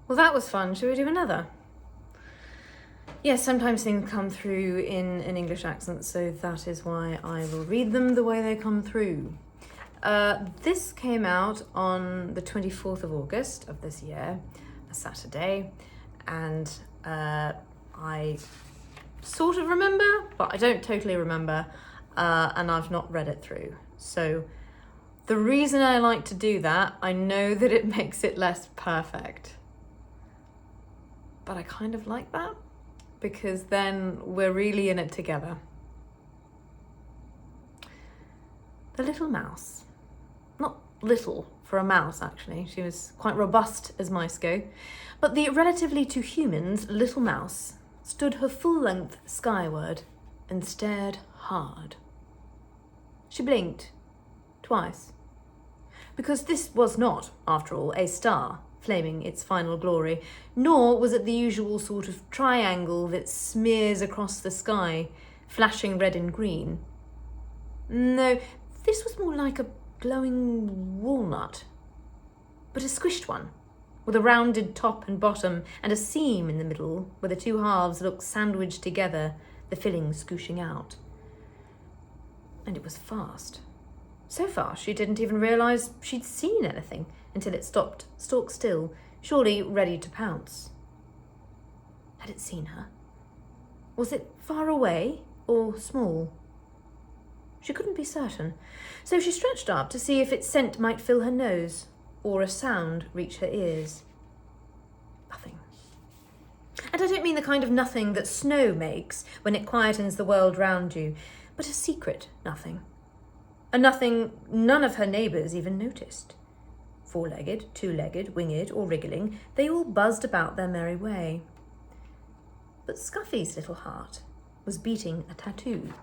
Well, that was fun. Shall we do another? Yes, sometimes things come through in an English accent, so that is why I will read them the way they come through. This came out on the 24th of August of this year, a Saturday, and I sort of remember, but I don't totally remember, and I've not read it through. So the reason I like to do that, I know that it makes it less perfect, but I kind of like that because then we're really in it together. The little mouse. Not little for a mouse, actually. She was quite robust as mice go. But the relatively to humans little mouse stood her full length skyward and stared hard. She blinked twice. Because this was not, after all, a star flaming its final glory, nor was it the usual sort of triangle that smears across the sky, flashing red and green. No, this was more like a glowing walnut, but a squished one, with a rounded top and bottom and a seam in the middle where the two halves looked sandwiched together, the filling scooshing out. And it was fast. So fast she didn't even realise she'd seen anything until it stopped, stalked still, surely ready to pounce. Had it seen her? Was it far away or small? She couldn't be certain, so she stretched up to see if its scent might fill her nose or a sound reach her ears. Nothing. And I don't mean the kind of nothing that snow makes when it quietens the world round you, but a secret nothing. A nothing none of her neighbours even noticed. Four-legged, two-legged, winged or wriggling, they all buzzed about their merry way. But Scuffy's little heart was beating a tattoo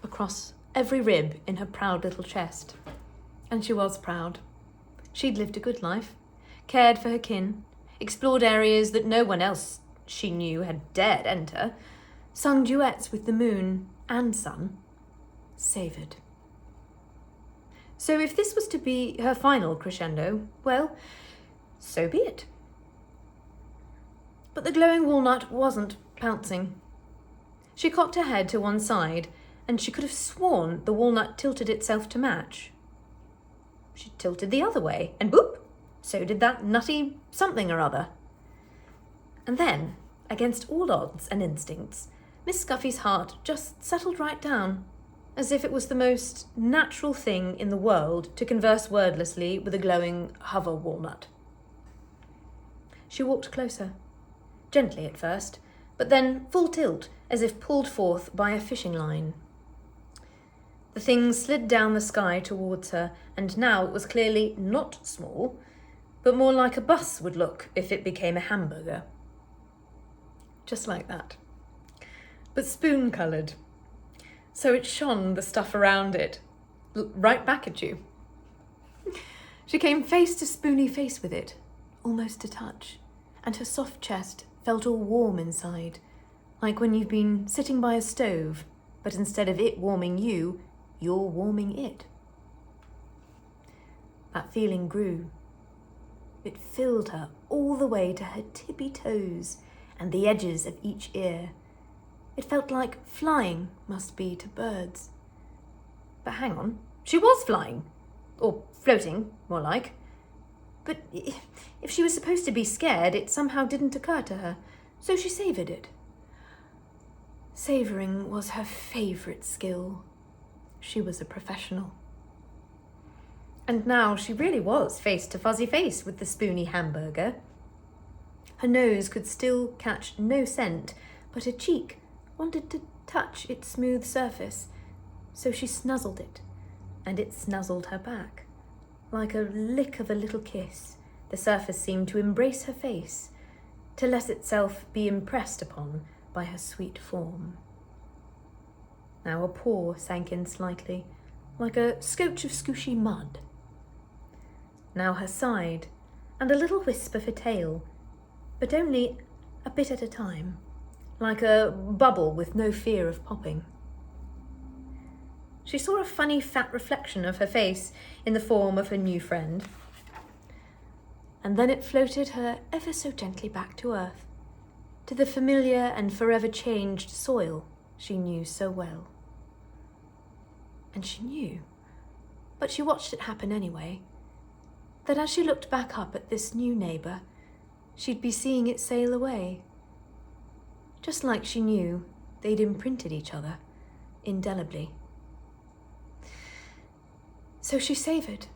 across every rib in her proud little chest. And she was proud. She'd lived a good life, cared for her kin, explored areas that no one else she knew had dared enter, sung duets with the moon and sun, savoured. So if this was to be her final crescendo, well, so be it. But the glowing walnut wasn't pouncing. She cocked her head to one side, and she could have sworn the walnut tilted itself to match. She tilted the other way, and boop, so did that nutty something or other. And then, against all odds and instincts, Miss Scuffy's heart just settled right down, as if it was the most natural thing in the world to converse wordlessly with a glowing hover walnut. She walked closer, gently at first, but then full tilt, as if pulled forth by a fishing line. The thing slid down the sky towards her, and now it was clearly not small, but more like a bus would look if it became a hamburger. Just like that. But spoon-coloured. So it shone the stuff around it, right back at you. She came face to spoony face with it, almost to touch, and her soft chest felt all warm inside, like when you've been sitting by a stove, but instead of it warming you, you're warming it. That feeling grew. It filled her all the way to her tippy toes and the edges of each ear. It felt like flying must be to birds. But hang on, she was flying. Or floating, more like. But if she was supposed to be scared, it somehow didn't occur to her, so she savoured it. Savouring was her favourite skill. She was a professional. And now she really was face to fuzzy face with the spoony hamburger. Her nose could still catch no scent, but her cheek wanted to touch its smooth surface, so she snuzzled it, and it snuzzled her back. Like a lick of a little kiss, the surface seemed to embrace her face, to let itself be impressed upon by her sweet form. Now a paw sank in slightly, like a scotch of scooshy mud. Now her side, and a little wisp of her tail, but only a bit at a time, like a bubble with no fear of popping. She saw a funny fat reflection of her face in the form of her new friend. and then it floated her ever so gently back to earth, to the familiar and forever changed soil she knew so well. And she knew, but she watched it happen anyway, that as she looked back up at this new neighbour, she'd be seeing it sail away. Just like she knew they'd imprinted each other indelibly. So she savoured.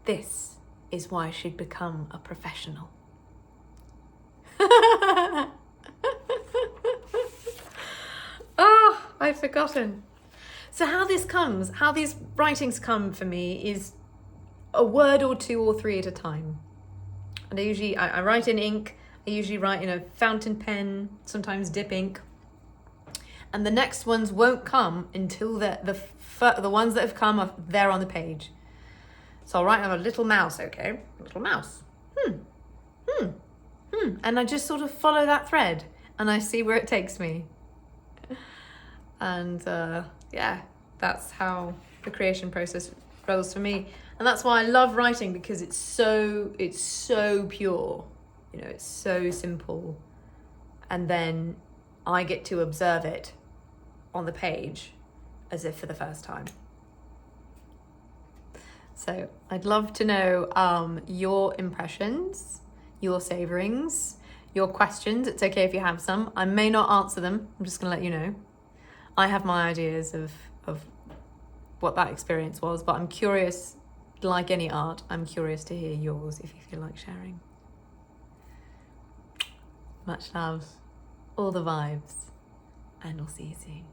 This is why she'd become a professional. I've forgotten. So how these writings come for me is a word or two or three at a time. And I write in ink, I usually write in a fountain pen, sometimes dip ink. And the next ones won't come until the ones that have come are there on the page. So I'll write on a little mouse, okay? Little mouse. And I just sort of follow that thread and I see where it takes me. And yeah, that's how the creation process rolls for me. And that's why I love writing, because it's so pure. You know, it's so simple. And then I get to observe it on the page as if for the first time. So I'd love to know your impressions, your savourings, your questions. It's okay if you have some. I may not answer them. I'm just going to let you know. I have my ideas of what that experience was, but I'm curious, like any art, I'm curious to hear yours if you feel like sharing. Much love, all the vibes, and we'll see you soon.